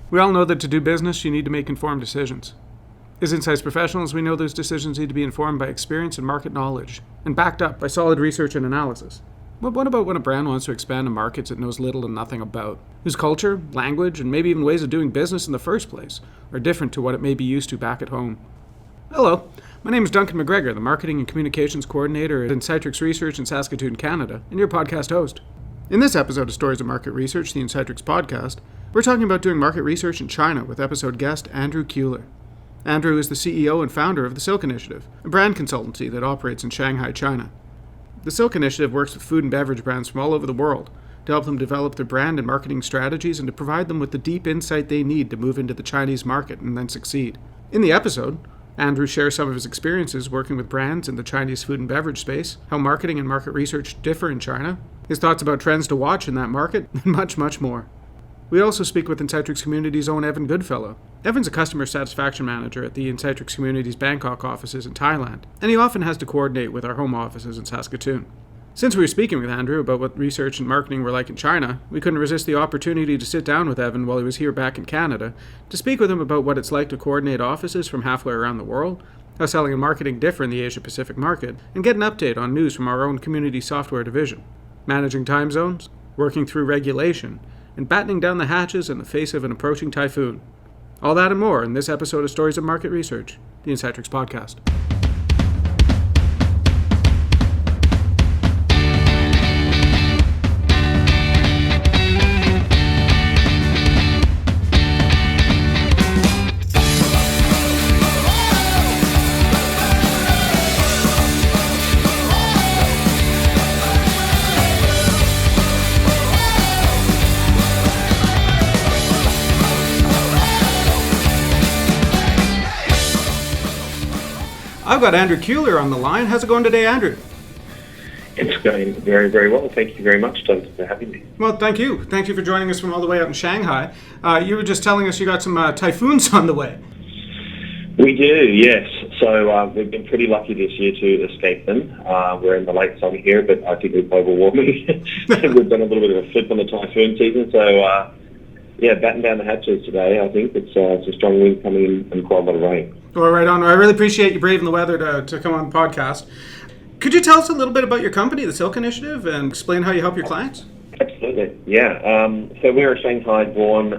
We all know that to do business, you need to make informed decisions. As insights professionals, we know those decisions need to be informed by experience and market knowledge, and backed up by solid research and analysis. But what about when a brand wants to expand to markets it knows little and nothing about, whose culture, language, and maybe even ways of doing business in the first place are different to what it may be used to back at home? Hello, my name is Duncan McGregor, the Marketing and Communications Coordinator at Insightrix Research in Saskatoon, Canada, and your podcast host. In this episode of Stories of Market Research, the Insightrix Podcast, we're talking about doing market research in China with episode guest Andrew Kuiler. Andrew is the CEO and founder of the Silk Initiative, a brand consultancy that operates in Shanghai, China. The Silk Initiative works with food and beverage brands from all over the world to help them develop their brand and marketing strategies and to provide them with the deep insight they need to move into the Chinese market and then succeed. In the episode, Andrew shares some of his experiences working with brands in the Chinese food and beverage space, how marketing and market research differ in China, his thoughts about trends to watch in that market, and much, much more. We also speak with Insightrix Communities' own Evan Goodfellow. Evan's a customer satisfaction manager at the Insightrix Communities' Bangkok offices in Thailand, and he often has to coordinate with our home offices in Saskatoon. Since we were speaking with Andrew about what research and marketing were like in China, we couldn't resist the opportunity to sit down with Evan while he was here back in Canada to speak with him about what it's like to coordinate offices from halfway around the world, how selling and marketing differ in the Asia-Pacific market, and get an update on news from our own community software division, managing time zones, working through regulation, and battening down the hatches in the face of an approaching typhoon. All that and more in this episode of Stories of Market Research, the Insightrix Podcast. I've got Andrew Kuiler on the line. How's it going today, Andrew? It's going very, very well. Thank you very much, Duncan, for having me. Well, thank you. Thank you for joining us from all the way out in Shanghai. You were just telling us you got some typhoons on the way. We do, yes. So we've been pretty lucky this year to escape them. We're in the late summer here, but I think with global warming, we've done a little bit of a flip on the typhoon season. So, batten down the hatches today. I think it's a strong wind coming in and quite a lot of rain. Well, right on. I really appreciate you braving the weather to come on the podcast. Could you tell us a little bit about your company, the Silk Initiative, and explain how you help your clients? Absolutely, yeah. So we're a Shanghai-born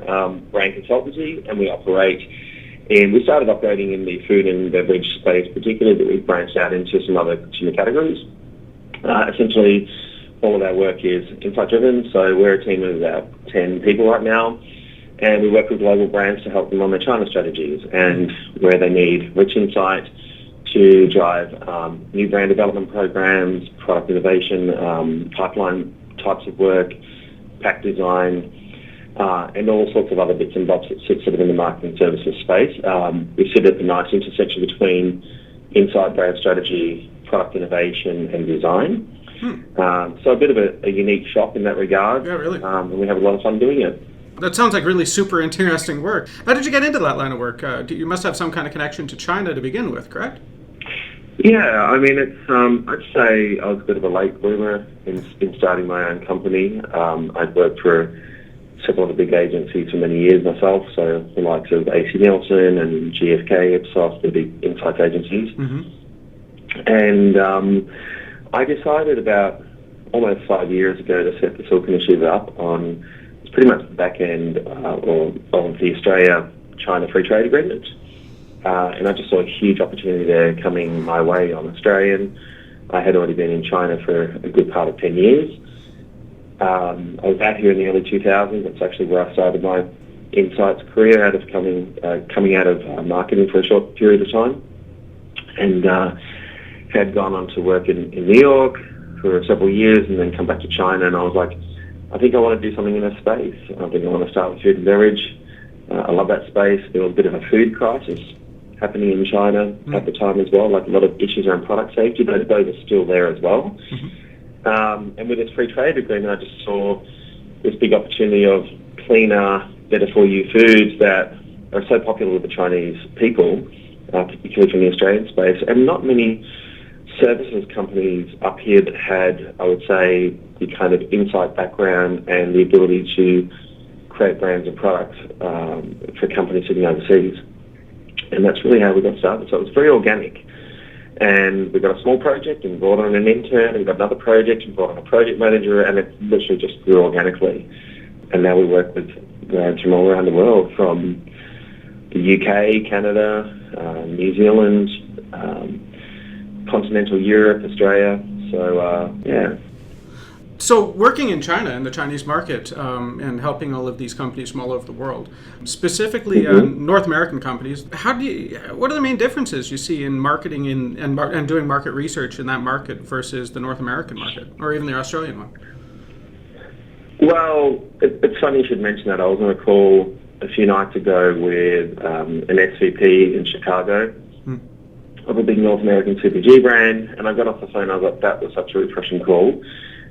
brand consultancy, and we started operating in the food and beverage space, particularly, but we've branched out into some other consumer categories. Essentially, all of our work is insight-driven, so we're a team of about 10 people right now. And we work with global brands to help them on their China strategies and where they need rich insight to drive new brand development programs, product innovation, pipeline types of work, pack design, and all sorts of other bits and bobs that sit sort of in the marketing services space. We sit at the nice intersection between insight, brand strategy, product innovation, and design. So a bit of a unique shop in that regard. Yeah, really. And we have a lot of fun doing it. That sounds like really super interesting work. How did you get into that line of work? You must have some kind of connection to China to begin with, correct? Yeah, I mean, it's. I'd say I was a bit of a late bloomer in starting my own company. I'd worked for several of the big agencies for many years myself, so the likes of AC Nielsen and GfK, Ipsos, the big insights agencies. Mm-hmm. And I decided about almost 5 years ago to set the Silk Initiative up on pretty much the back end of the Australia-China Free Trade Agreement. And I just saw a huge opportunity there coming my way on Australian. I had already been in China for a good part of 10 years. I was out here in the early 2000s. That's actually where I started my insights career, out of coming out of marketing for a short period of time. And had gone on to work in New York for several years and then come back to China. And I was like, I think I want to do something in this space. I think I want to start with food and beverage. I love that space. There was a bit of a food crisis happening in China at the time as well, like a lot of issues around product safety, but those are still there as well. Mm-hmm. And with this free trade agreement, I just saw this big opportunity of cleaner, better-for-you foods that are so popular with the Chinese people, particularly from the Australian space, and not many services companies up here that had, I would say, the kind of insight background and the ability to create brands and products for companies sitting overseas. And that's really how we got started. So it was very organic. And we got a small project and brought on an intern, and we got another project and brought on a project manager, and it literally just grew organically. And now we work with brands from all around the world, from the UK, Canada, New Zealand, continental Europe, Australia. So, yeah. So working in China, in the Chinese market, and helping all of these companies from all over the world, specifically North American companies, what are the main differences you see in marketing and doing market research in that market versus the North American market, or even the Australian one? Well, it's funny you should mention that. I was on a call a few nights ago with an SVP in Chicago of a big North American CPG brand, and I got off the phone. I was like, that was such a refreshing call.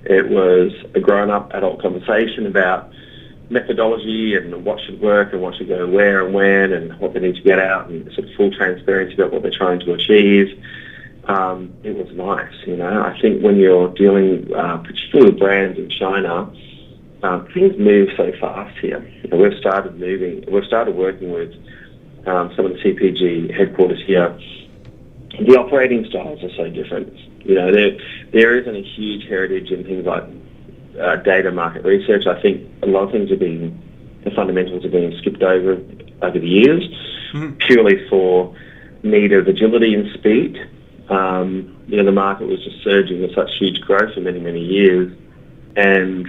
It was a grown-up adult conversation about methodology and what should work and what should go where and when and what they need to get out, and sort of full transparency about what they're trying to achieve. It was nice, I think when you're dealing particularly with brands in China, things move so fast here. We've started working with some of the CPG headquarters here. The operating styles are so different. There isn't a huge heritage in things like data market research. I think a lot of things the fundamentals are being skipped over the years, purely for need of agility and speed. The market was just surging with such huge growth for many, many years, and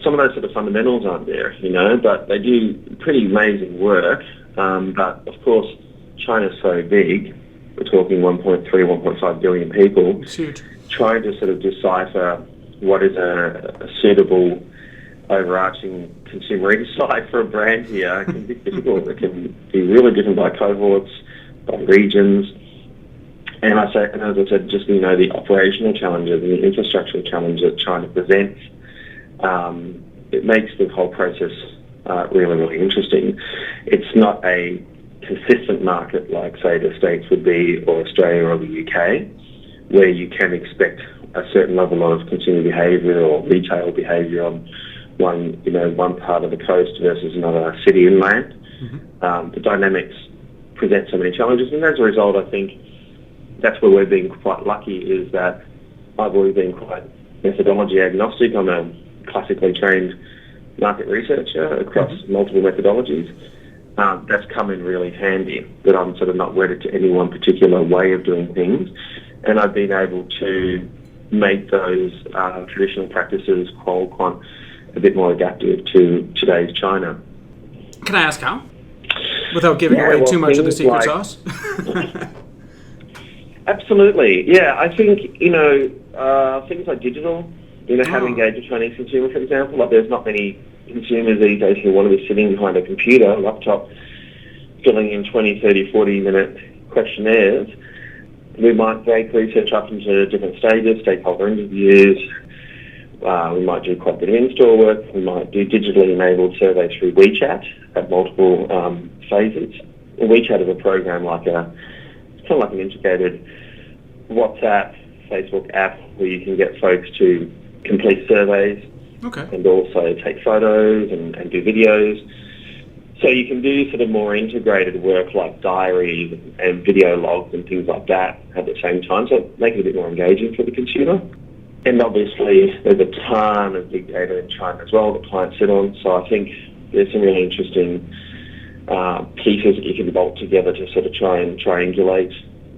some of those sort of fundamentals aren't there, but they do pretty amazing work. But of course, China's so big. We're talking 1.3, 1.5 billion people. It's huge. Trying to sort of decipher what is a suitable overarching consumer insight for a brand here can be difficult. It can be really different by cohorts, by regions. And as I said, just the operational challenges and the infrastructural challenges that China presents, it makes the whole process really, really interesting. It's not a consistent market like, say, the States would be, or Australia or the UK, where you can expect a certain level of consumer behaviour or retail behaviour on one part of the coast versus another city inland. The dynamics present so many challenges, and as a result, I think that's where we've been quite lucky, is that I've always been quite methodology agnostic. I'm a classically trained market researcher across multiple methodologies. That's come in really handy, that I'm sort of not wedded to any one particular way of doing things, and I've been able to make those traditional practices, quant, a bit more adaptive to today's China. Can I ask how? Without giving away too much of the secret sauce? Absolutely, yeah. I think, things like digital, how to engage a Chinese consumer, for example. Like, there's not many consumers these days who want to be sitting behind a computer, laptop, filling in 20, 30, 40-minute questionnaires. We might break research up into different stages, stakeholder interviews. We might do quite a bit of in-store work. We might do digitally enabled surveys through WeChat at multiple phases. WeChat is a program it's kind of like an integrated WhatsApp, Facebook app where you can get folks to complete surveys. Okay. And also take photos and do videos. So you can do sort of more integrated work like diaries and video logs and things like that at the same time, so make it a bit more engaging for the consumer. And obviously there's a ton of big data in China as well that clients sit on, so I think there's some really interesting pieces that you can bolt together to sort of try and triangulate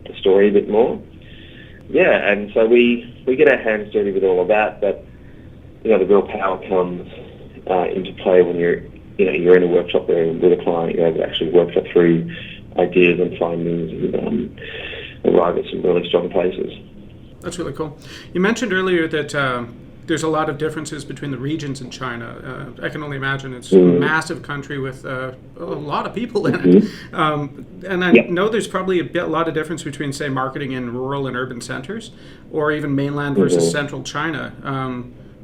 the story a bit more. Yeah, and so we get our hands dirty with all of that, but the real power comes into play when you're in a workshop there with a client. You're able to actually work through ideas and findings and arrive at some really strong places. That's really cool. You mentioned earlier that there's a lot of differences between the regions in China. I can only imagine it's a massive country with a lot of people in it. And I know there's probably a lot of difference between, say, marketing in rural and urban centers, or even mainland versus central China.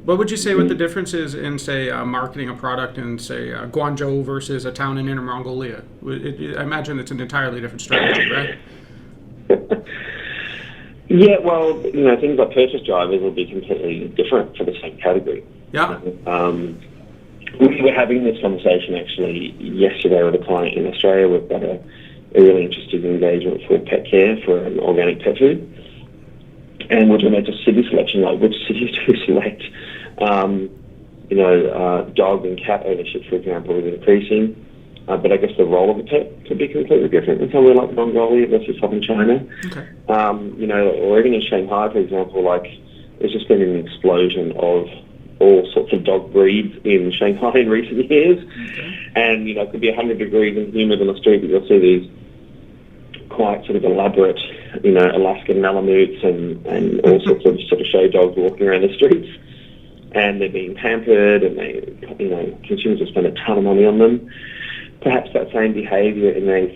What would you say what the difference is in, say, marketing a product in, say, Guangzhou versus a town in Inner Mongolia? I imagine it's an entirely different strategy, right? Yeah, well, things like purchase drivers will be completely different for the same category. Yeah. We were having this conversation actually yesterday with a client in Australia. We've got a really interesting engagement for pet care, for an organic pet food. And we're talking about just city selection, like which cities do we select? Dog and cat ownership, for example, is increasing. But I guess the role of the pet could be completely different in somewhere like Mongolia versus southern China. Okay. Or even in Shanghai, for example, like there's just been an explosion of all sorts of dog breeds in Shanghai in recent years. Okay. And, it could be 100 degrees and humid on the street, but you'll see these quite sort of elaborate, Alaskan Malamutes and all sorts of sort of show dogs walking around the streets. And they're being pampered, and consumers will spend a ton of money on them. Perhaps that same behaviour in a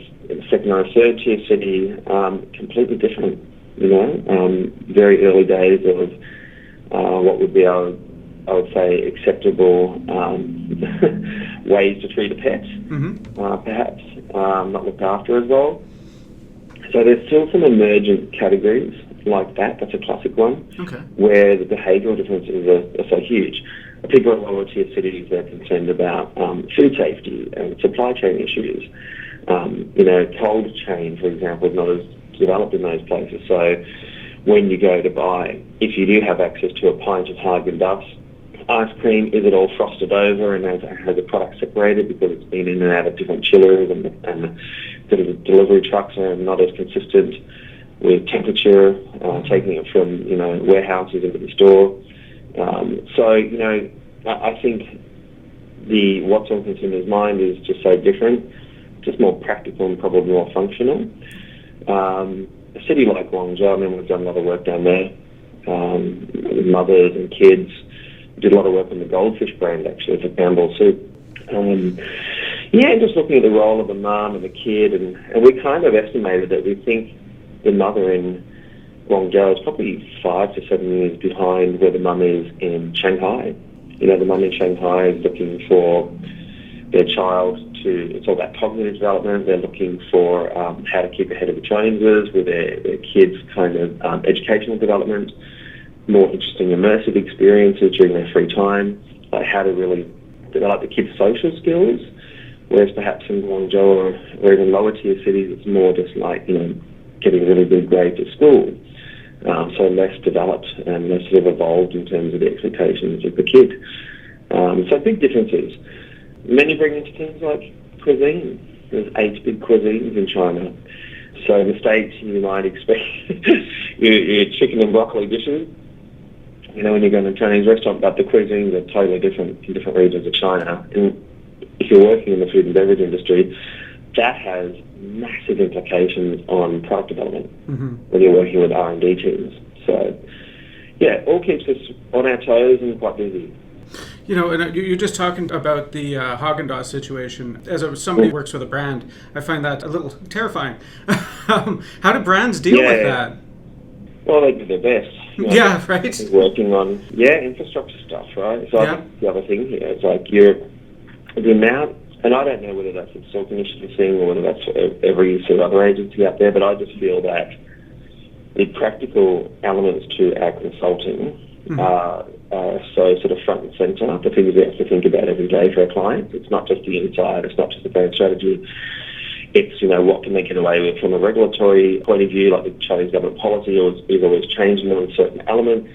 second or third tier city, completely different, very early days of what would be I would say acceptable ways to treat a pet, perhaps not looked after as well. So there's still some emergent categories like that. That's a classic one, where the behavioural differences are so huge. People in lower tier cities, they're concerned about food safety and supply chain issues. Cold chain, for example, is not as developed in those places. So when you go to buy, if you do have access to a pint of Haagen-Dazs ice cream, is it all frosted over and has the product separated because it's been in and out of different chillers, and the delivery trucks are not as consistent with temperature, taking it from warehouses into the store. I think what's on consumers' mind is just so different, just more practical and probably more functional. A city like Guangzhou, we've done a lot of work down there with mothers and kids. We did a lot of work on the goldfish brand actually for Campbell soup. Just looking at the role of the mum and the kid, and we kind of estimated that we think the mother in Guangzhou is probably 5 to 7 years behind where the mum is in Shanghai. The mum in Shanghai is looking for their child it's all about cognitive development. They're looking for how to keep ahead of the Joneses with their kids' kind of educational development, more interesting immersive experiences during their free time, like how to really develop the kids' social skills, whereas perhaps in Guangzhou or even lower tier cities, it's more just like, getting really good grades at school. So less developed and less sort of evolved in terms of the expectations of the kid. So big differences. Many bring into things like cuisine. There's 8 big cuisines in China. So in the States, you might expect your chicken and broccoli dishes, when you go to a Chinese restaurant, but the cuisines are totally different in different regions of China. And if you're working in the food and beverage industry, that has massive implications on product development when you're working with R&D teams. So, all keeps us on our toes and quite busy. And you're just talking about the Haagen-Dazs situation. As somebody who works with a brand, I find that a little terrifying. How do brands deal with that? Well, they do their best. Right. Working on, infrastructure stuff, right? So I think the other thing here is like the amount, and I don't know whether that's a Silk Initiative thing or whether that's every sort of other agency out there, but I just feel that the practical elements to our consulting are so sort of front and centre, the things we have to think about every day for our clients. It's not just the insight, it's not just the brand strategy. It's, what can they get away with from a regulatory point of view, like the Chinese government policy is always changing on certain elements.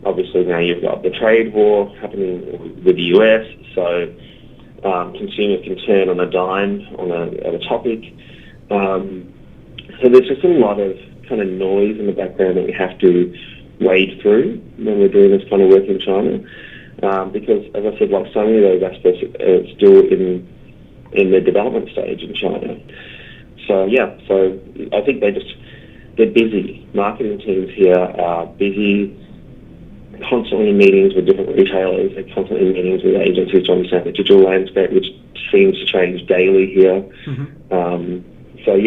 Obviously now you've got the trade war happening with the US, so consumers can turn on a dime on a topic. So there's just a lot of kind of noise in the background that we have to wade through when we're doing this kind of work in China. Because, as I said, like so many of those aspects are still in the development stage in China. So I think they're busy. Marketing teams here are busy, constantly in meetings with different retailers. They're constantly in meetings with agencies to understand the digital landscape, which seems to change daily here.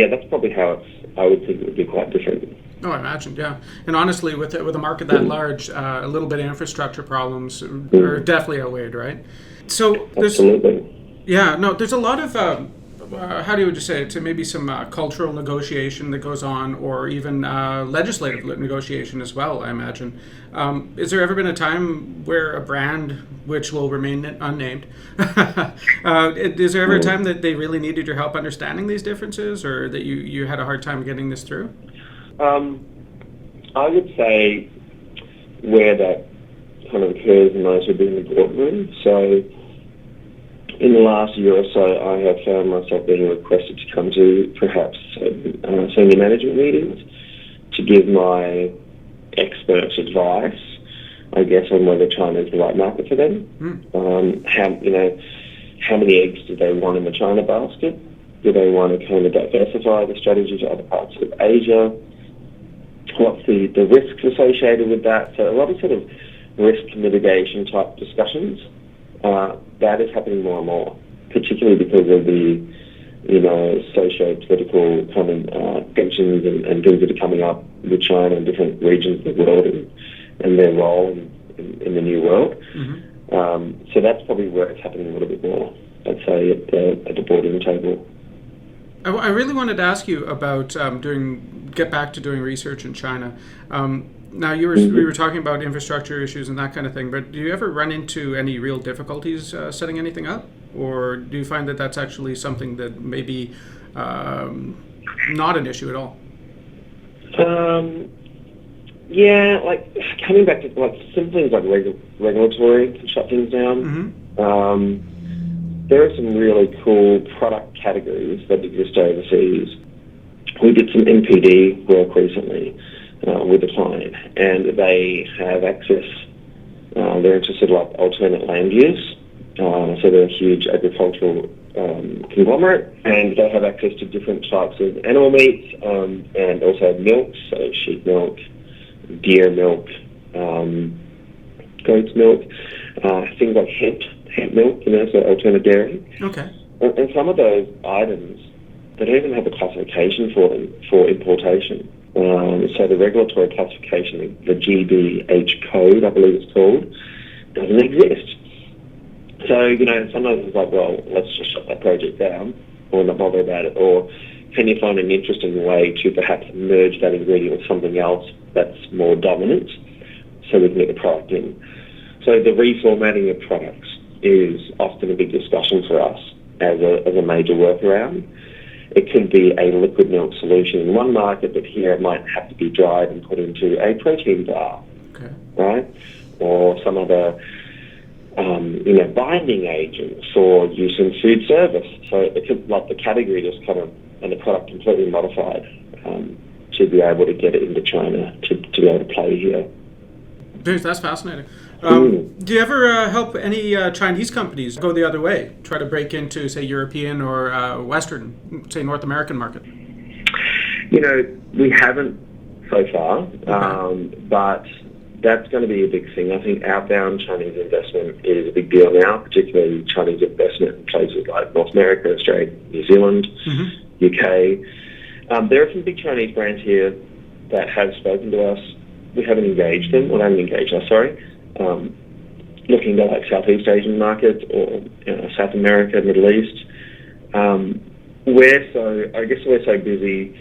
That's probably how I would think it would be quite different. Oh, I imagine, yeah. And honestly, with a market that large, a little bit of infrastructure problems are definitely outweighed, right? So absolutely. Yeah, no, there's a lot of how do you just say it, to maybe some cultural negotiation that goes on, or even legislative negotiation as well, I imagine. Has there ever been a time where a brand, which will remain unnamed, is there ever a time that they really needed your help understanding these differences, or that you had a hard time getting this through? I would say where that kind of occurs most would be in the boardroom. So in the last year or so, I have found myself being requested to come to perhaps senior management meetings to give my expert advice, I guess, on whether China is the right market for them. How many eggs do they want in the China basket? Do they want to kind of diversify the strategy to other parts of Asia? What's the risks associated with that? So a lot of sort of risk mitigation type discussions. That is happening more and more, particularly because of the, socio-political kind of tensions and things that are coming up with China and different regions of the world and their role in the new world. Mm-hmm. So that's probably where it's happening a little bit more, I'd say, at the boardroom table. I really wanted to ask you about get back to doing research in China. Now, we were talking about infrastructure issues and that kind of thing, but do you ever run into any real difficulties setting anything up? Or do you find that that's actually something that may be not an issue at all? Yeah, like coming back to like simple things like regulatory to shut things down. Mm-hmm. There are some really cool product categories that exist overseas. We did some NPD work recently with a client, and they have access. They're interested in like alternate land use, so they're a huge agricultural conglomerate, and they have access to different types of animal meats and also milk, so sheep milk, deer milk, goat's milk, things like hemp milk, so alternate dairy. Okay. And some of those items, they don't even have a classification for them for importation. So the regulatory classification, the GBH code, I believe it's called, doesn't exist. So, sometimes it's like, well, let's just shut that project down or not bother about it. Or can you find an interesting way to perhaps merge that ingredient with something else that's more dominant so we can get the product in? So the reformatting of products is often a big discussion for us as a major workaround. It could be a liquid milk solution in one market, but here it might have to be dried and put into a protein bar, okay, right? Or some other, binding agent for use in food service. So it could, like the category just kind of, and the product completely modified to be able to get it into China to be able to play here. Dude, that's fascinating. Do you ever help any Chinese companies go the other way, try to break into, say, European or Western, say, North American market? We haven't so far, okay, but that's going to be a big thing. I think outbound Chinese investment is a big deal now, particularly Chinese investment in places like North America, Australia, New Zealand, mm-hmm, UK. There are some big Chinese brands here that have spoken to us. We haven't engaged them, or they haven't engaged us, sorry. Looking at like Southeast Asian markets or South America, Middle East. We're so busy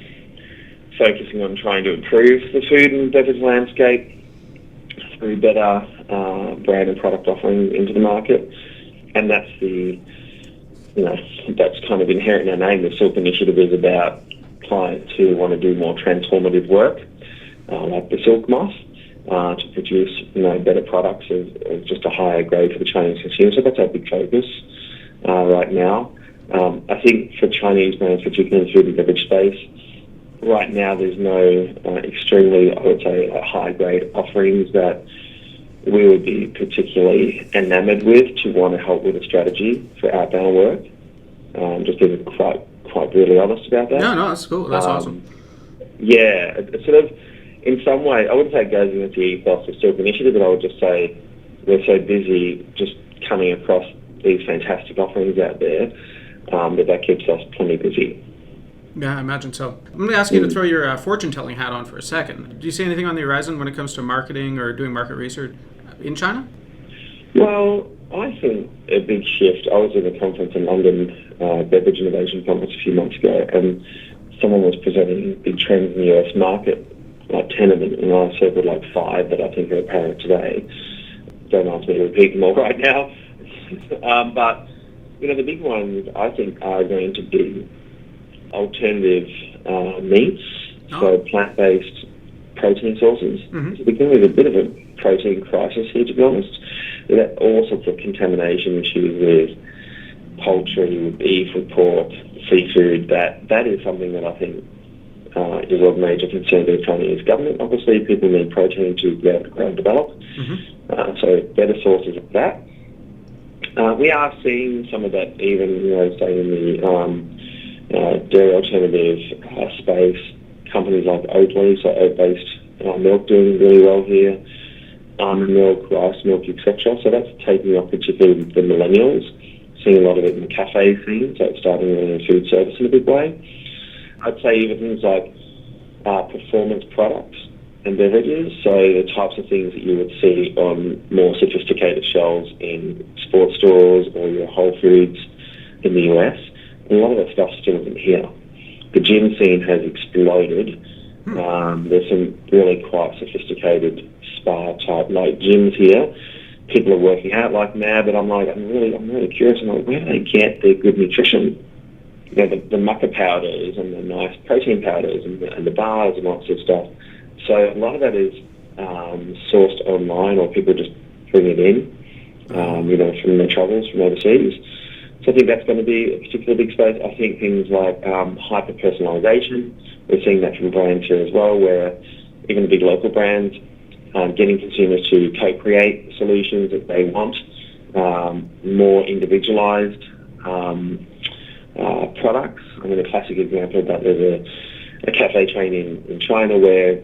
focusing on trying to improve the food and beverage landscape through better brand and product offering into the market, and that's that's kind of inherent in our name. The Silk Initiative is about clients who want to do more transformative work, like the silk moth, to produce better products of just a higher grade for the Chinese consumer. So that's our big focus right now. I think for Chinese brands, particularly in the food and beverage space, right now there's no extremely, I would say, high grade offerings that we would be particularly enamored with to want to help with a strategy for outbound work. Just being quite brutally honest about that. No, that's cool. That's awesome. Yeah, it's sort of, in some way, I wouldn't say it goes against the ethos of Silk Initiative, but I would just say we're so busy just coming across these fantastic offerings out there that keeps us plenty busy. Yeah, I imagine so. I'm going to ask you to throw your fortune-telling hat on for a second. Do you see anything on the horizon when it comes to marketing or doing market research in China? Well, I think a big shift. I was at a conference in London, beverage innovation conference a few months ago, and someone was presenting big trends in the US market, like 10 of them, and I circled like 5 that I think are apparent today. Don't ask me to repeat them all right now. But, the big ones I think are going to be alternative meats, so plant-based protein sources. Mm-hmm. It's becoming a bit of a protein crisis here, to be honest. There are all sorts of contamination issues with poultry, with beef, with pork, seafood. That is something that I think is of major concern to the Chinese government. Obviously, people need protein to be able to grow and develop, so better sources of that. We are seeing some of that even, say in the dairy alternative space. Companies like Oatly, so oat-based milk, doing really well here. Almond milk, rice milk, etc. So that's taking off particularly the millennials. Seeing a lot of it in the cafe scene, so it's starting really in food service in a big way. I'd say even things like performance products and beverages, so the types of things that you would see on more sophisticated shelves in sports stores or your Whole Foods in the US. A lot of that stuff still isn't here. The gym scene has exploded. There's some really quite sophisticated spa-type like gyms here. People are working out like mad, but I'm really curious. I'm like, where do they get their good nutrition? The maca powders and the nice protein powders and the bars and all that sort of stuff. So a lot of that is sourced online, or people just bring it in, from their travels from overseas. So I think that's going to be a particularly big space. I think things like hyper-personalisation, we're seeing that from brands here as well, where even the big local brands, getting consumers to co-create solutions that they want, more individualised products. I mean, a classic example of that, there's a cafe chain in China where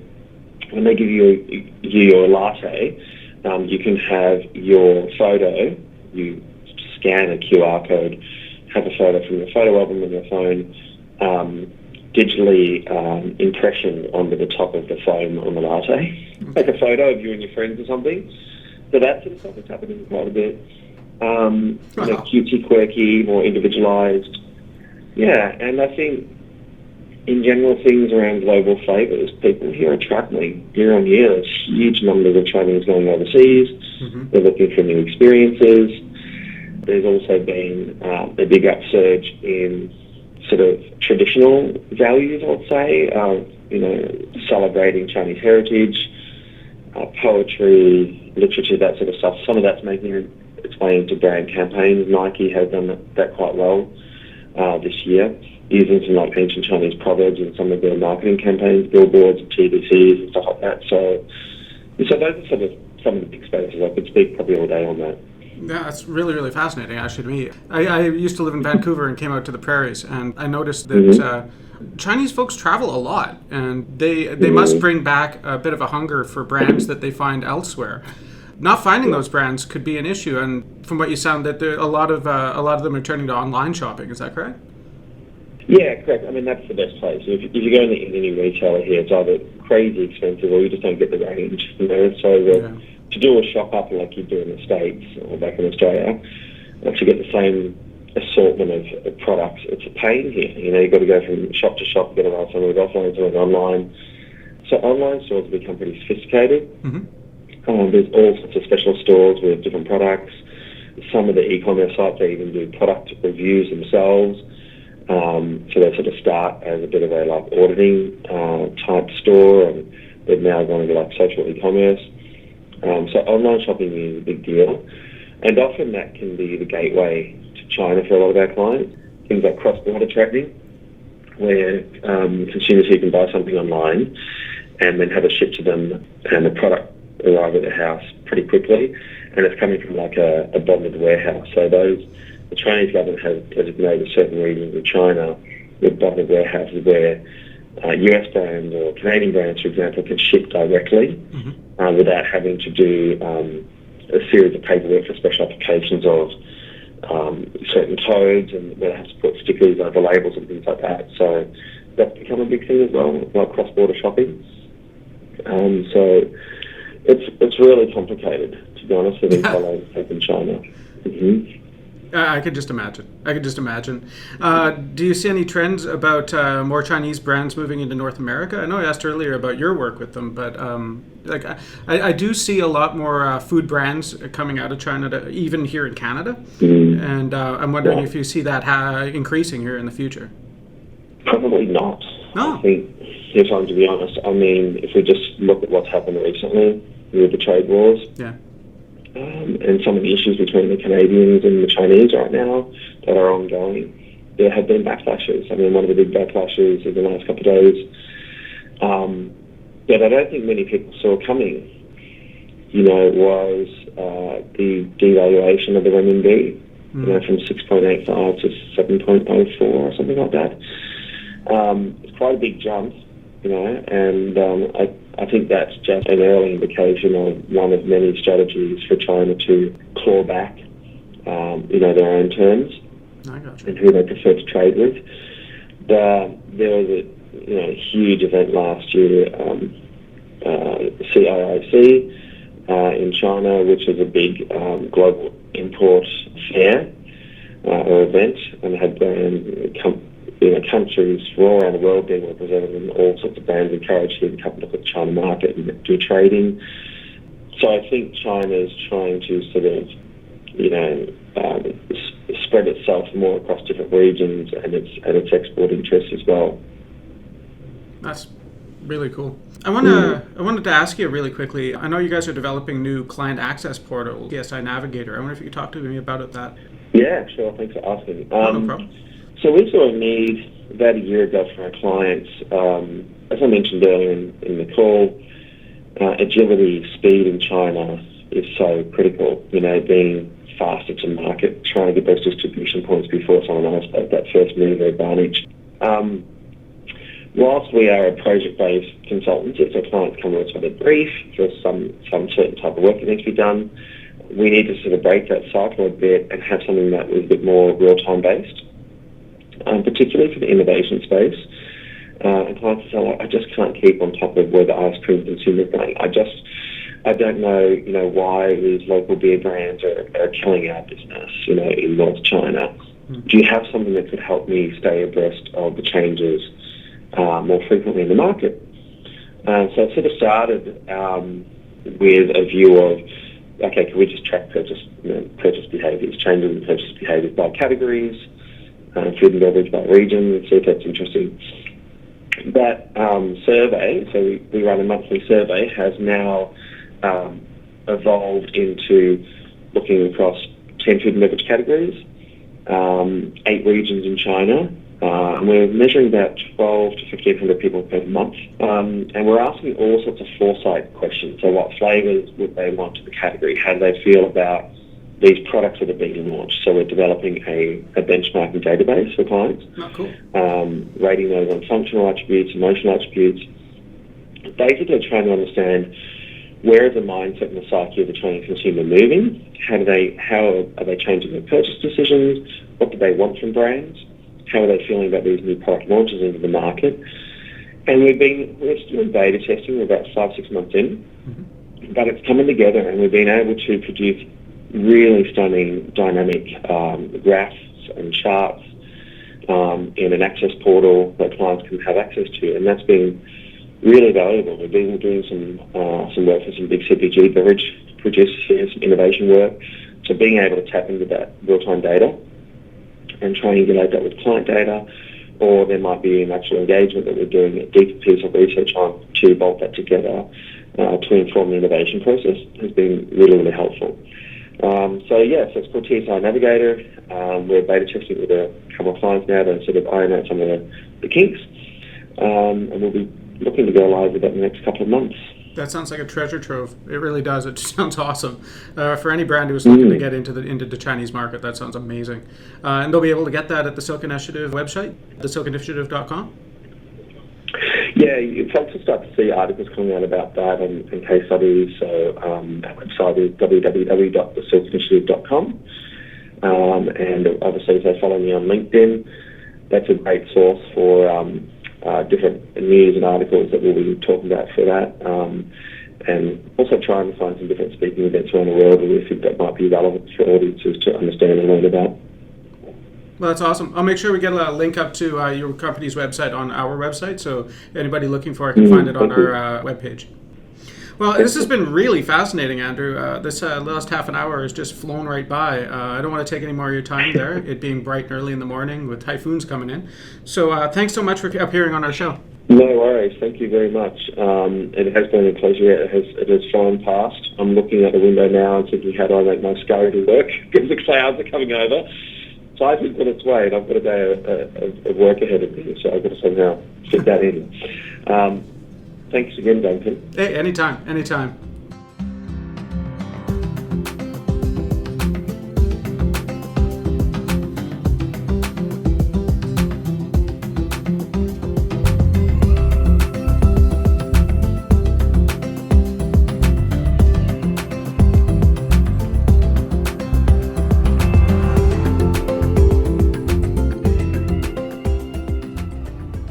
when they give you your latte, you can have your photo, you scan a QR code, have a photo from your photo album on your phone, digitally impression onto the top of the foam on the latte. Take a photo of you and your friends or something. So that sort of stuff is happening quite a bit. Cutesy, quirky, more individualised. Yeah, and I think in general things around global flavours, people here are travelling year on year. There's huge numbers of Chinese going overseas. They're looking for new experiences. There's also been a big upsurge in sort of traditional values, I would say, celebrating Chinese heritage, poetry, literature, that sort of stuff. Some of that's making its way into brand campaigns. Nike has done that quite well this year, using some like ancient Chinese proverbs in some of their marketing campaigns, billboards, TVCs and stuff like that. So those are sort of some of the big spaces. I could speak probably all day on that. Yeah, that's really, really fascinating, actually, to me. I used to live in Vancouver and came out to the prairies, and I noticed that Chinese folks travel a lot, and they must bring back a bit of a hunger for brands that they find elsewhere. Not finding those brands could be an issue, and from what you sound, that a lot of them are turning to online shopping. Is that correct? Yeah, correct. I mean, that's the best place. If you go into any retailer here, it's either crazy expensive or you just don't get the range. To do a shop up like you do in the States or back in Australia, to get the same assortment of products, it's a pain here. You've got to go from shop to shop, get around some of it offline, some of it online. So online stores have become pretty sophisticated. There's all sorts of special stores with different products. Some of the e-commerce sites, they even do product reviews themselves. So they sort of start as a bit of a like auditing type store, and they've now gone into like social e-commerce. So online shopping is a big deal, and often that can be the gateway to China for a lot of our clients. Things like cross-border trading, where consumers who can buy something online and then have it shipped to them, and the product arrive at their house pretty quickly, and it's coming from like a bonded warehouse. So the Chinese government has designated certain regions of China with bonded warehouses where US brands or Canadian brands, for example, can ship directly without having to do a series of paperwork for special applications of certain codes, and where they have to put stickers over labels and things like that. So that's become a big thing as well, like cross-border shopping. So it's really complicated, to be honest, with these landscape in China. Mhm. I could just imagine. Do you see any trends about more Chinese brands moving into North America? I know I asked earlier about your work with them, but I do see a lot more food brands coming out of China, even here in Canada. And I'm wondering if you see that increasing here in the future. Probably not. No. I think, if I'm to be honest, I mean, if we just look at what's happened recently with the trade wars, and some of the issues between the Canadians and the Chinese right now that are ongoing, there have been backlashes. I mean, one of the big backlashes in the last couple of days that I don't think many people saw coming, was the devaluation of the renminbi, from 6.85 to 7.04 or something like that. It's quite a big jump, and I think that's just an early indication of one of many strategies for China to claw back, their own terms and who they prefer to trade with. There was a huge event last year, CIIC in China, which is a big global import fair or event, and had brands countries from all around the world being represented, and all sorts of brands encouraged you to come look at the China market and do trading. So I think China is trying to sort of, spread itself more across different regions and its export interests as well. That's really cool. I wanted to ask you really quickly. I know you guys are developing new client access portal, TSI Navigator. I wonder if you could talk to me about that. Yeah, sure. Thanks for asking. No problem. So we sort of need, about a year ago for our clients, as I mentioned earlier in the call, agility, speed in China is so critical, being faster to market, trying to get those distribution points before someone else has that first mover advantage. Whilst we are a project-based consultancy, so clients come to us with a brief for some certain type of work that needs to be done, we need to sort of break that cycle a bit and have something that was a bit more real-time based. Particularly for the innovation space. And clients say, I just can't keep on top of where the ice cream consumer is going. I don't know, why these local beer brands are killing our business, in North China. Do you have something that could help me stay abreast of the changes more frequently in the market? So it sort of started with a view of, okay, can we just track purchase behaviours, changes in purchase behaviours by categories, food and beverage by region, and see if that's interesting. That survey, so we run a monthly survey, has now evolved into looking across 10 food and beverage categories, 8 regions in China, and we're measuring about 12 to 1,500 people per month, and we're asking all sorts of foresight questions. So what flavours would they want to the category? How do they feel about these products that are being launched? So we're developing a benchmarking database for clients, rating those on functional attributes, emotional attributes, basically trying to understand where is the mindset and the psyche of the Chinese consumer moving, how are they changing their purchase decisions, what do they want from brands, how are they feeling about these new product launches into the market. And we're still in beta testing, we're about 5-6 months in, but it's coming together and we've been able to produce really stunning dynamic graphs and charts in an access portal that clients can have access to, and that's been really valuable. We've been doing some work for some big CPG beverage producers here, some innovation work, so being able to tap into that real-time data and triangulate that with client data, or there might be an actual engagement that we're doing a deeper piece of research on to bolt that together to inform the innovation process, has been really, really helpful. So it's called TSI Navigator. We're beta testing with a couple of clients now to sort of iron out some of the kinks, and we'll be looking to go live with that in the next couple of months. That sounds like a treasure trove. It really does. It sounds awesome. For any brand who's looking to get into the Chinese market, that sounds amazing. And they'll be able to get that at the Silk Initiative website, thesilkinitiative.com. Yeah, folks will start to see articles coming out about that and case studies. So our website is www.thesilkinitiative.com. And obviously, if they follow me on LinkedIn, that's a great source for different news and articles that we'll be talking about for that. and also trying to find some different speaking events around the world that we think that might be relevant for audiences to understand and learn about. Well, that's awesome. I'll make sure we get a link up to your company's website on our website, so anybody looking for it can find it on our webpage. Well, this has been really fascinating, Andrew. This last half an hour has just flown right by. I don't want to take any more of your time there, it being bright and early in the morning with typhoons coming in. So thanks so much for appearing on our show. No worries. Thank you very much. It has been a pleasure. It has flown past. I'm looking out the window now and thinking, how do I make my scurry to work? Because the clouds are coming over. Typhoon's on its way, and I've got a day of work ahead of me, so I've got to somehow fit that in. Thanks again, Duncan. Hey, anytime.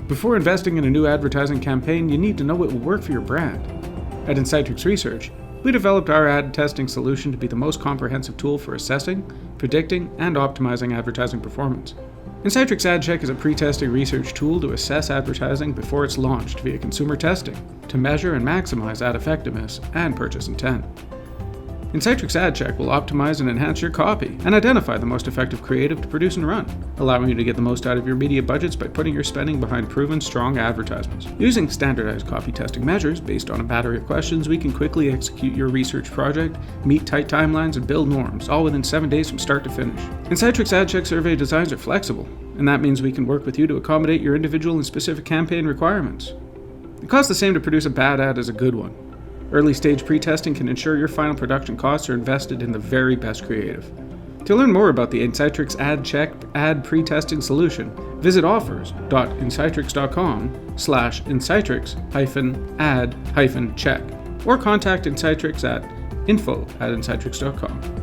Before investing in a new advertising campaign, you need to know what will work for your brand. At Insightrix Research, we developed our ad testing solution to be the most comprehensive tool for assessing, predicting, and optimizing advertising performance. Insightrix Ad Check is a pre-testing research tool to assess advertising before it's launched via consumer testing to measure and maximize ad effectiveness and purchase intent. Insightrix Ad Check will optimize and enhance your copy and identify the most effective creative to produce and run, allowing you to get the most out of your media budgets by putting your spending behind proven, strong advertisements. Using standardized copy testing measures based on a battery of questions, we can quickly execute your research project, meet tight timelines, and build norms, all within 7 days from start to finish. Insightrix Ad Check survey designs are flexible, and that means we can work with you to accommodate your individual and specific campaign requirements. It costs the same to produce a bad ad as a good one. Early stage pre-testing can ensure your final production costs are invested in the very best creative. To learn more about the Insightrix Ad Check ad pre-testing solution, visit offers.insightrix.com/Insightrix-ad-check or contact Insightrix at info@insightrix.com.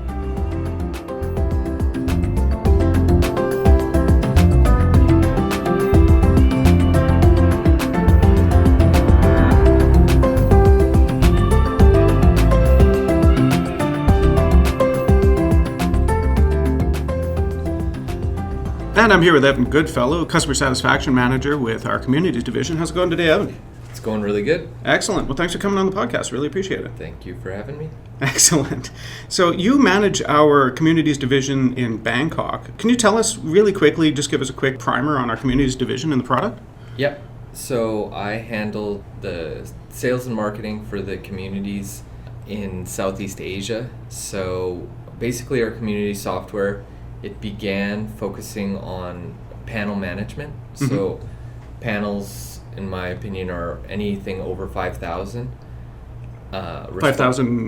And I'm here with Evan Goodfellow, Customer Satisfaction Manager with our Communities Division. How's it going today, Evan? It's going really good. Excellent. Well, thanks for coming on the podcast. Really appreciate it. Thank you for having me. Excellent. So you manage our Communities Division in Bangkok. Can you tell us really quickly, just give us a quick primer on our Communities Division and the product? Yep. So I handle the sales and marketing for the communities in Southeast Asia. So basically our community software, it began focusing on panel management. Mm-hmm. So panels, in my opinion, are anything over 5,000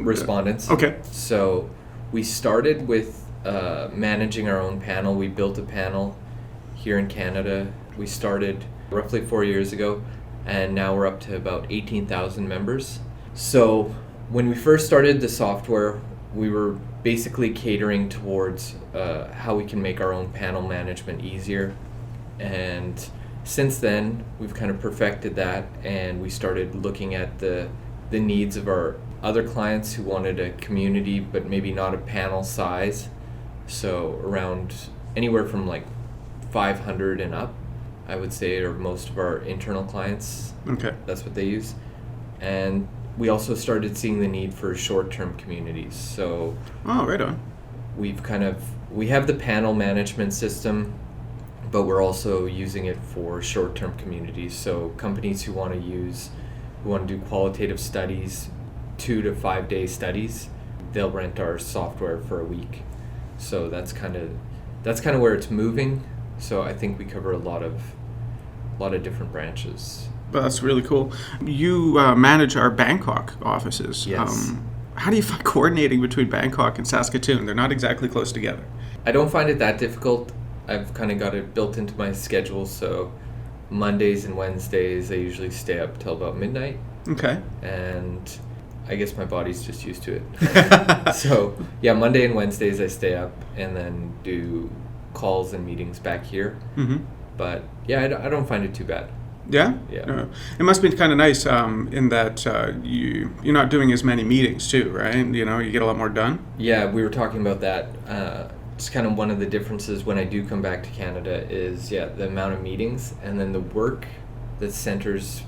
respondents. Okay. So we started with managing our own panel. We built a panel here in Canada. We started roughly 4 years ago, and now we're up to about 18,000 members. So when we first started the software, we were basically catering towards how we can make our own panel management easier. And since then, we've kind of perfected that, and we started looking at the needs of our other clients who wanted a community, but maybe not a panel size. So around anywhere from like 500 and up, I would say, are most of our internal clients. Okay. That's what they use. And we also started seeing the need for short-term communities. So right on. We have the panel management system, but we're also using it for short-term communities. So companies who want to do qualitative studies, 2 to 5 day studies, they'll rent our software for a week. So that's kind of where it's moving. So I think we cover a lot of different branches. Well, that's really cool. You manage our Bangkok offices. Yes. How do you find coordinating between Bangkok and Saskatoon? They're not exactly close together. I don't find it that difficult. I've kind of got it built into my schedule. So Mondays and Wednesdays, I usually stay up till about midnight. Okay. And I guess my body's just used to it. So yeah, Monday and Wednesdays I stay up and then do calls and meetings back here. Mm-hmm. But yeah, I don't find it too bad. Yeah? Yeah. It must be kind of nice in that you're not doing as many meetings too, right? You know, you get a lot more done. Yeah, we were talking about that. It's kind of one of the differences when I do come back to Canada is, the amount of meetings and then the work that centers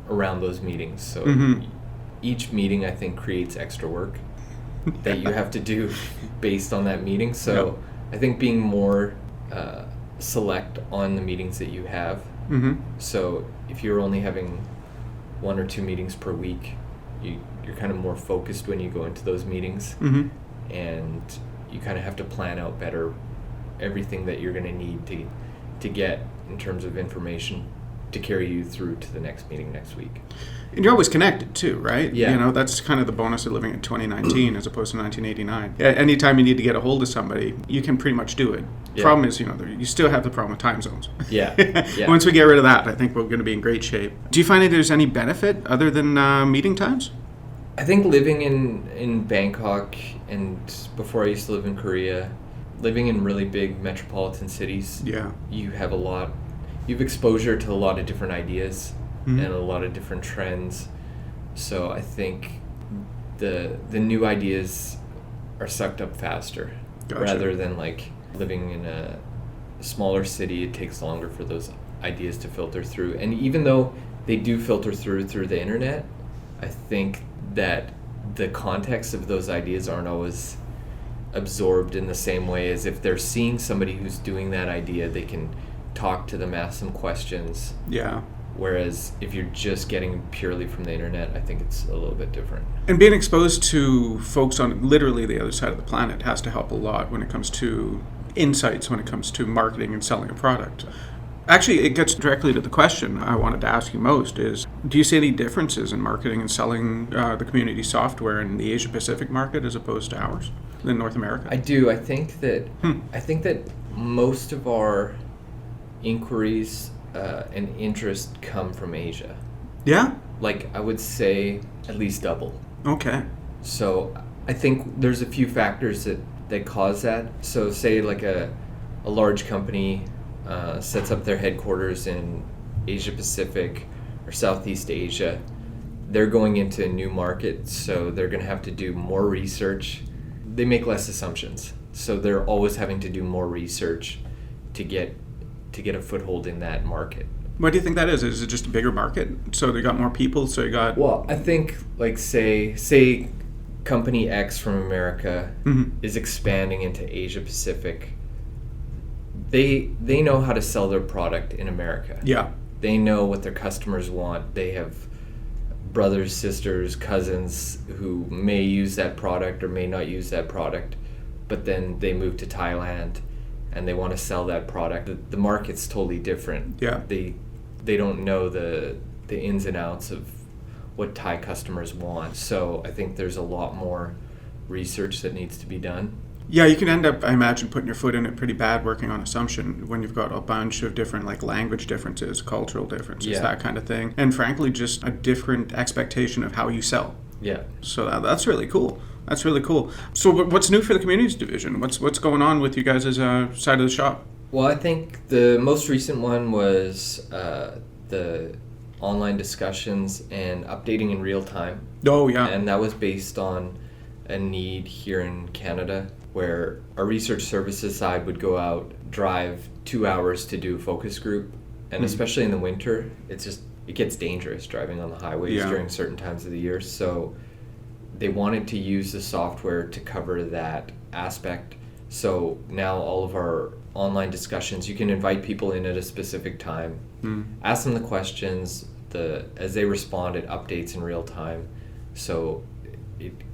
around those meetings. So each meeting, I think, creates extra work that you have to do based on that meeting. So I think being more select on the meetings that you have. So if you're only having 1 or 2 meetings per week, you're kind of more focused when you go into those meetings, and you kind of have to plan out better everything that you're going to need to get in terms of information to carry you through to the next meeting next week. And you're always connected too, right? Yeah. You know, that's kind of the bonus of living in 2019 as opposed to 1989. Anytime you need to get a hold of somebody, you can pretty much do it. Yeah. Problem is, you still have the problem with time zones. Yeah. Once we get rid of that, I think we're going to be in great shape. Do you find that there's any benefit other than meeting times? I think living in Bangkok, and before I used to live in Korea, living in really big metropolitan cities, you have exposure to a lot of different ideas and a lot of different trends. So I think the new ideas are sucked up faster. Gotcha. Rather than like living in a smaller city, it takes longer for those ideas to filter through. And even though they do filter through the internet, I think that the context of those ideas aren't always absorbed in the same way as if they're seeing somebody who's doing that idea, they can talk to them, ask some questions. Yeah. Whereas if you're just getting purely from the internet, I think it's a little bit different. And being exposed to folks on literally the other side of the planet has to help a lot when it comes to insights, when it comes to marketing and selling a product. Actually, it gets directly to the question I wanted to ask you most is, do you see any differences in marketing and selling the community software in the Asia-Pacific market as opposed to ours in North America? I do. I think that most of our inquiries and interest come from Asia. Yeah? Like, I would say at least double. Okay. So I think there's a few factors that cause that. So say like a large company sets up their headquarters in Asia Pacific or Southeast Asia. They're going into a new market, so they're going to have to do more research. They make less assumptions, so they're always having to do more research to get a foothold in that market. What do you think that is? Is it just a bigger market? So they got more people, so you got... Well, I think, like, say company X from America is expanding into Asia Pacific. They know how to sell their product in America. Yeah. They know what their customers want. They have brothers, sisters, cousins who may use that product or may not use that product, but then they move to Thailand and they want to sell that product. The market's totally different. Yeah. They don't know the ins and outs of what Thai customers want. So I think there's a lot more research that needs to be done. Yeah, you can end up, I imagine, putting your foot in it pretty bad working on assumption when you've got a bunch of different language differences, cultural differences, that kind of thing. And frankly, just a different expectation of how you sell. Yeah. So that's really cool. That's really cool. So what's new for the communities division? What's going on with you guys as a side of the shop? Well, I think the most recent one was the online discussions and updating in real time. Oh, yeah. And that was based on a need here in Canada where our research services side would go out, drive 2 hours to do a focus group. And especially in the winter, it gets dangerous driving on the highways during certain times of the year. So they wanted to use the software to cover that aspect. So now all of our online discussions, you can invite people in at a specific time, ask them the questions, as they respond, it updates in real time. So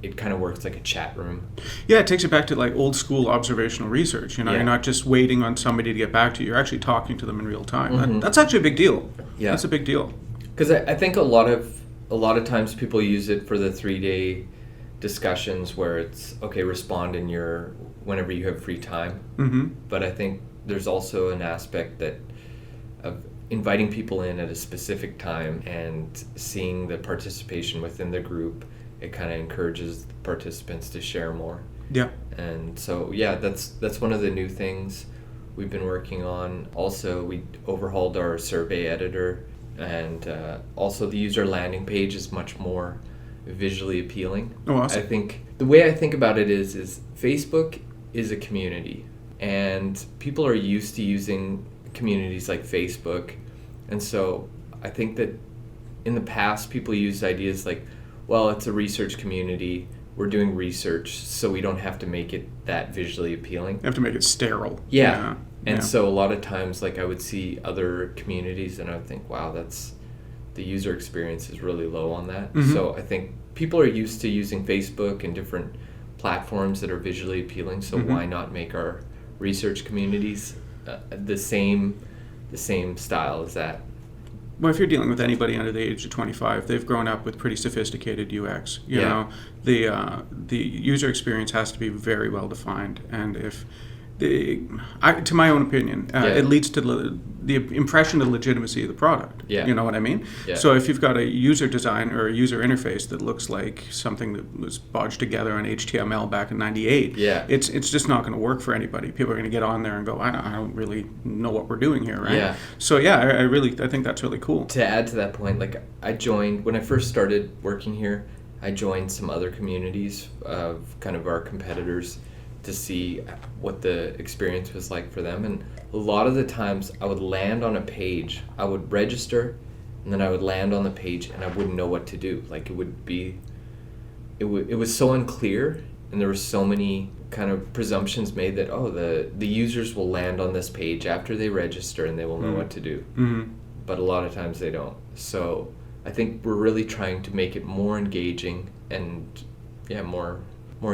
it kind of works like a chat room. Yeah, it takes you back to old school observational research. You're not just waiting on somebody to get back to you. You're actually talking to them in real time. That's actually a big deal. Yeah, that's a big deal. Because I think a lot of times people use it for the 3-day discussions where it's respond in whenever you have free time. But I think there's also an aspect of inviting people in at a specific time and seeing the participation within the group. It kind of encourages the participants to share more. Yeah. And so that's one of the new things we've been working on. Also, we overhauled our survey editor And also the user landing page is much more visually appealing. Oh, awesome. I think the way I think about it is Facebook is a community, and people are used to using communities like Facebook. And so I think that in the past people used ideas like, well, it's a research community, we're doing research, so we don't have to make it that visually appealing. You have to make it sterile. Yeah. And so a lot of times, like, I would see other communities and I would think, wow, the user experience is really low on that. Mm-hmm. So I think people are used to using Facebook and different platforms that are visually appealing, so mm-hmm. why not make our research communities the same style as that? Well, if you're dealing with anybody under the age of 25, they've grown up with pretty sophisticated UX. You know, the user experience has to be very well defined, and if to my own opinion, it leads to the impression of legitimacy of the product. Yeah. You know what I mean? Yeah. So if you've got a user design or a user interface that looks like something that was bodged together on HTML back in '98, it's just not going to work for anybody. People are going to get on there and go, I don't really know what we're doing here, right? Yeah. So I think that's really cool. To add to that point, like, I joined, when I first started working here, I joined some other communities of kind of our competitors to see what the experience was like for them. And a lot of the times I would land on a page, I would register, and then I would land on the page and I wouldn't know what to do. Like, it was so unclear, and there were so many kind of presumptions made that, the users will land on this page after they register and they will know what to do. Mm-hmm. But a lot of times they don't. So I think we're really trying to make it more engaging and more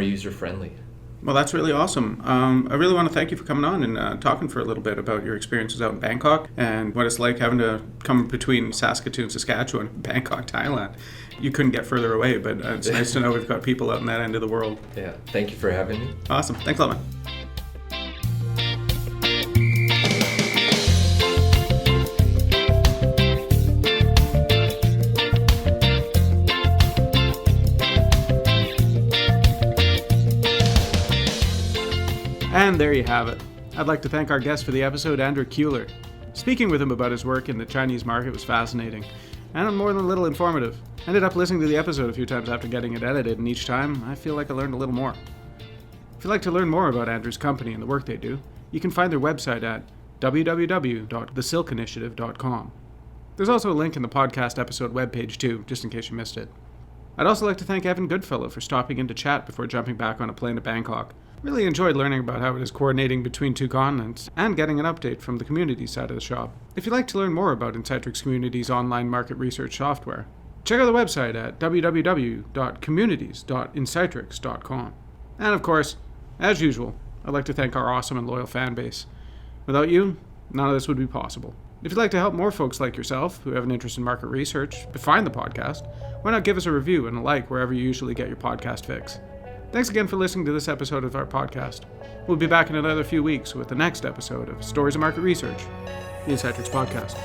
user friendly. Well, that's really awesome. I really want to thank you for coming on and talking for a little bit about your experiences out in Bangkok and what it's like having to come between Saskatoon, Saskatchewan, and Bangkok, Thailand. You couldn't get further away, but it's nice to know we've got people out in that end of the world. Yeah, thank you for having me. Awesome. Thanks a lot, man. And there you have it. I'd like to thank our guest for the episode, Andrew Kuiler. Speaking with him about his work in the Chinese market was fascinating, and more than a little informative. Ended up listening to the episode a few times after getting it edited, and each time I feel like I learned a little more. If you'd like to learn more about Andrew's company and the work they do, you can find their website at www.thesilkinitiative.com. There's also a link in the podcast episode webpage too, just in case you missed it. I'd also like to thank Evan Goodfellow for stopping in to chat before jumping back on a plane to Bangkok. Really enjoyed learning about how it is coordinating between two continents and getting an update from the community side of the shop. If you'd like to learn more about Insightrix Communities' online market research software, check out the website at www.communities.insightrix.com. And of course, as usual, I'd like to thank our awesome and loyal fan base. Without you, none of this would be possible. If you'd like to help more folks like yourself who have an interest in market research but find the podcast, why not give us a review and a like wherever you usually get your podcast fix. Thanks again for listening to this episode of our podcast. We'll be back in another few weeks with the next episode of Stories of Market Research, the Insightrix Podcast.